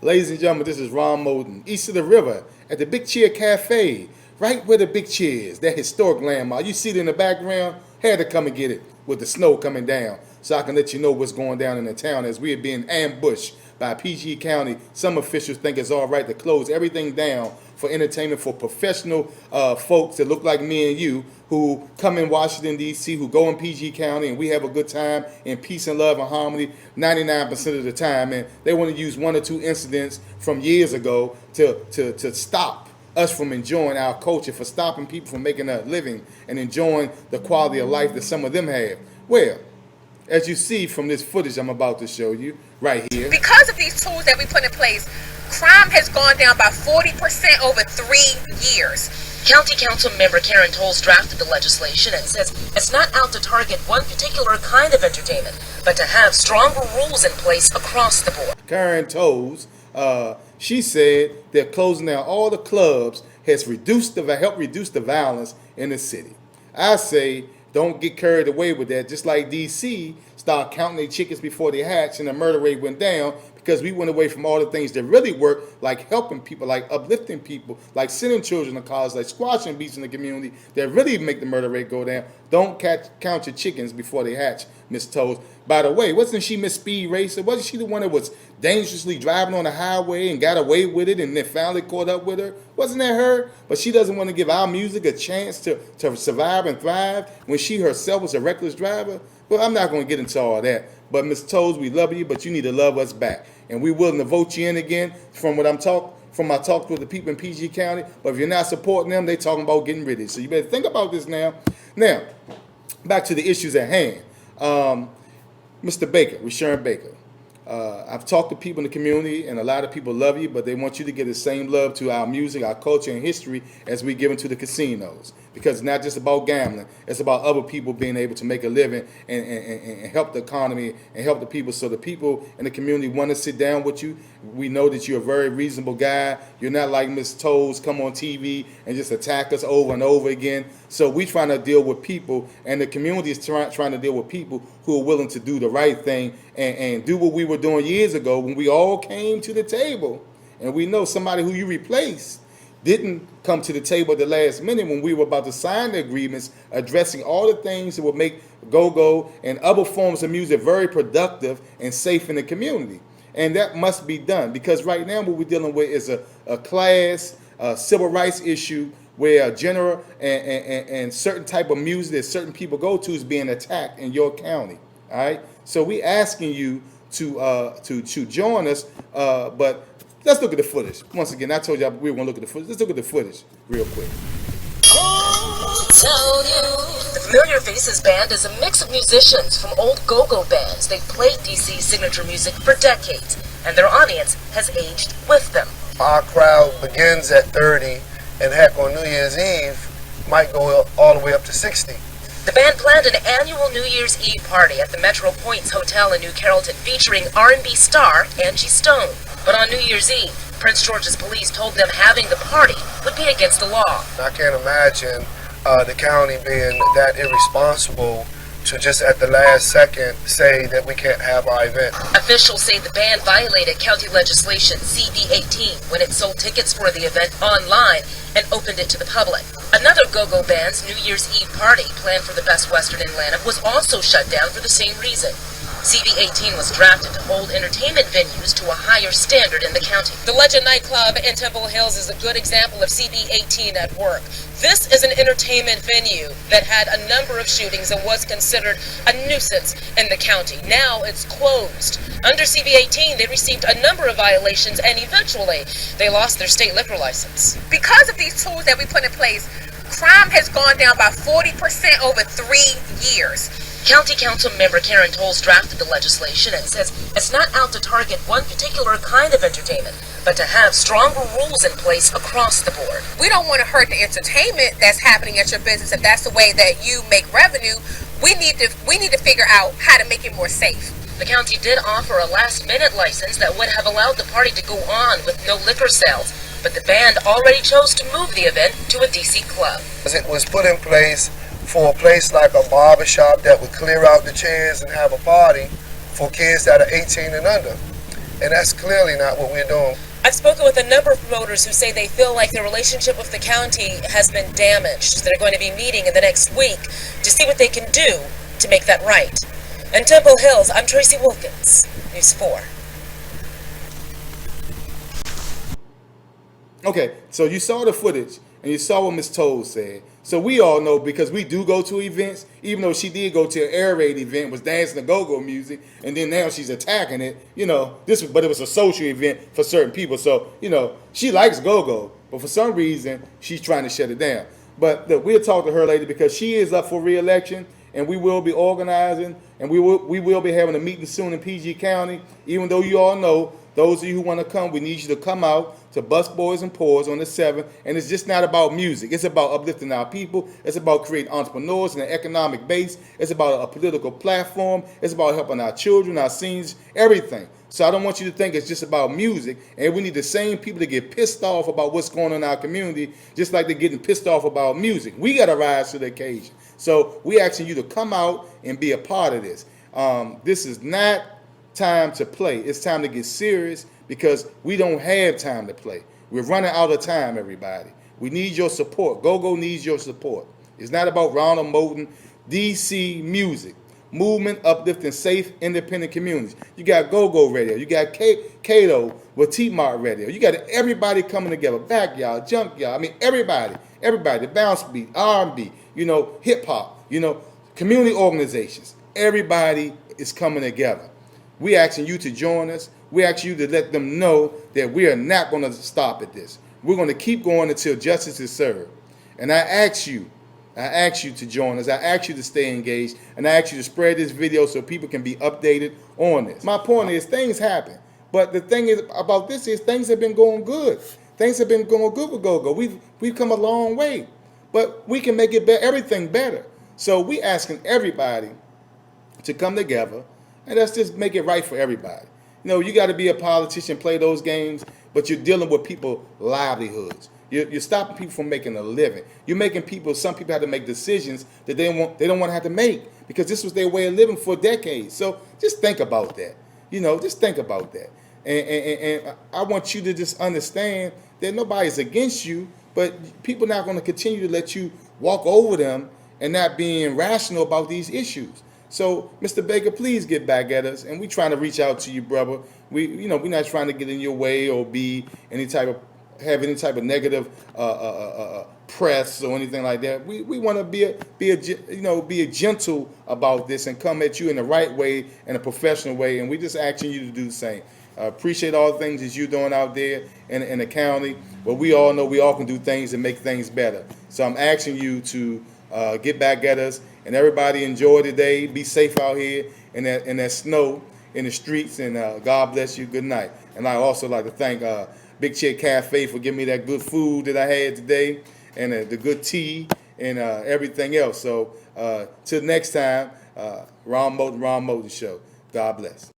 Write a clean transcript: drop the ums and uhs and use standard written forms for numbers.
Ladies and gentlemen, this is Ron Moden, east of the river, at the Big Chair Cafe, right where the Big Chair is, that historic landmark. You see it in the background? Had to come and get it with the snow coming down so I can let you know what's going down in the town as we are being ambushed by PG County. Some officials think it's all right to close everything down for entertainment for professional folks that look like me and you who come in Washington, D.C., who go in PG County, and we have a good time in peace and love and harmony 99% of the time. And they want to use one or two incidents from years ago to stop us from enjoying our culture, for stopping people from making a living and enjoying the quality of life that some of them have. Well, as you see from this footage I'm about to show you right here. Because of these tools that we put in place, crime has gone down by 40% over 3 years. County Council member Karen Tolles drafted the legislation and says it's not out to target one particular kind of entertainment, but to have stronger rules in place across the board. Karen Tolles, she said that closing down all the clubs has helped reduce the violence in the city. I say don't get carried away with that. Just like D.C. started counting their chickens before they hatch and the murder rate went down, because we went away from all the things that really work, like helping people, like uplifting people, like sending children to college, like squashing beats in the community that really make the murder rate go down. Don't count your chickens before they hatch, Miss Toes. By the way, wasn't she Miss Speed Racer? Wasn't she the one that was dangerously driving on the highway and got away with it and then finally caught up with her? Wasn't that her? But she doesn't want to give our music a chance to survive and thrive when she herself was a reckless driver? Well, I'm not going to get into all that. But Ms. Toes, we love you, but you need to love us back. And we're willing to vote you in again from my talk with the people in PG County. But if you're not supporting them, they're talking about getting rid of it. So you better think about this now. Now, back to the issues at hand. Mr. Baker, Rashawn Baker. I've talked to people in the community, and a lot of people love you, but they want you to give the same love to our music, our culture, and history as we give into the casinos. Because it's not just about gambling. It's about other people being able to make a living and help the economy and help the people. So the people in the community want to sit down with you. We know that you're a very reasonable guy. You're not like Miss Toes, come on TV and just attack us over and over again. So we're trying to deal with people, and the community is trying to deal with people who are willing to do the right thing and do what we were doing years ago when we all came to the table. And we know somebody who you replaced didn't come to the table at the last minute when we were about to sign the agreements addressing all the things that would make go-go and other forms of music very productive and safe in the community. And that must be done, because right now what we're dealing with is a class, civil rights issue where a genre and certain type of music that certain people go to is being attacked in your county. All right? So we're asking you to join us, but let's look at the footage. Once again, I told you we were going to look at the footage. Let's look at the footage real quick. The Familiar Faces Band is a mix of musicians from old go-go bands. They've played DC's signature music for decades, and their audience has aged with them. Our crowd begins at 30, and heck, on New Year's Eve, might go all the way up to 60. The band planned an annual New Year's Eve party at the Metro Points Hotel in New Carrollton featuring R&B star Angie Stone. But on New Year's Eve, Prince George's police told them having the party would be against the law. I can't imagine the county being that irresponsible to just at the last second say that we can't have our event. Officials say the band violated county legislation CB18 when it sold tickets for the event online and opened it to the public. Another go-go band's New Year's Eve party planned for the Best Western in Atlanta was also shut down for the same reason. CB18 was drafted to hold entertainment venues to a higher standard in the county. The Legend nightclub in Temple Hills is a good example of CB18 at work. This is an entertainment venue that had a number of shootings and was considered a nuisance in the county. Now it's closed. Under CB18, they received a number of violations, and eventually they lost their state liquor license. Because of these tools that we put in place, crime has gone down by 40% over 3 years. County Council member Karen Tolles drafted the legislation and says it's not out to target one particular kind of entertainment, but to have stronger rules in place across the board. We don't want to hurt the entertainment that's happening at your business. If that's the way that you make revenue, we need to figure out how to make it more safe. The county did offer a last-minute license that would have allowed the party to go on with no liquor sales, but the band already chose to move the event to a DC club. It was put in place for a place like a barber shop that would clear out the chairs and have a party for kids that are 18 and under. And that's clearly not what we're doing. I've spoken with a number of promoters who say they feel like their relationship with the county has been damaged. They're going to be meeting in the next week to see what they can do to make that right. In Temple Hills, I'm Tracy Wilkins, News 4. Okay, so you saw the footage and you saw what Ms. Toll said. So we all know, because we do go to events, even though she did go to an air raid event, was dancing to go-go music, and then now she's attacking it, but it was a social event for certain people. So, she likes go-go, but for some reason, she's trying to shut it down. But look, we'll talk to her later, because she is up for re-election, and we will be organizing, and we will be having a meeting soon in PG County. Even though you all know, those of you who want to come, we need you to come out to Bus Boys and Pours on the 7th. And it's just not about music. It's about uplifting our people. It's about creating entrepreneurs and an economic base. It's about a political platform. It's about helping our children, our seniors, everything. So I don't want you to think it's just about music. And we need the same people to get pissed off about what's going on in our community, just like they're getting pissed off about music. We got to rise to the occasion. So we asking you to come out and be a part of this. This is not time to play. It's time to get serious, because we don't have time to play. We're running out of time, everybody. We need your support. Go-Go needs your support. It's not about Ronald Moulton. DC Music, movement uplifting safe, independent communities. You got Go-Go Radio. You got Cato with T-Mart Radio. You got everybody coming together. Backyard, Junkyard. I mean, everybody. The bounce beat, R&B, hip-hop, community organizations. Everybody is coming together. We asking you to join us. We ask you to let them know that we are not going to stop at this. We're going to keep going until justice is served. And I ask you to join us. I ask you to stay engaged. And I ask you to spread this video so people can be updated on this. My point is, things happen. But the thing is about this is, things have been going good. Things have been going good with Go-Go. We've come a long way. But we can make it everything better. So we asking everybody to come together, and let's just make it right for everybody. You got to be a politician, play those games, but you're dealing with people's livelihoods. You're stopping people from making a living. You're making some people have to make decisions that they don't want to have to make, because this was their way of living for decades. So just think about that. Just think about that. And I want you to just understand that nobody's against you, but people are not going to continue to let you walk over them and not being rational about these issues. So, Mr. Baker, please get back at us, and we're trying to reach out to you, brother. We're not trying to get in your way or have any type of negative press or anything like that. We want to be gentle about this and come at you in the right way, in a professional way, and we're just asking you to do the same. I appreciate all the things that you're doing out there in the county, but we all know we all can do things and make things better. So I'm asking you to get back at us. And everybody enjoy today. Be safe out here in that snow in the streets. And God bless you. Good night. And I also like to thank Big Chick Cafe for giving me that good food that I had today, and the good tea and everything else. So till next time, Ron Moulton Show. God bless.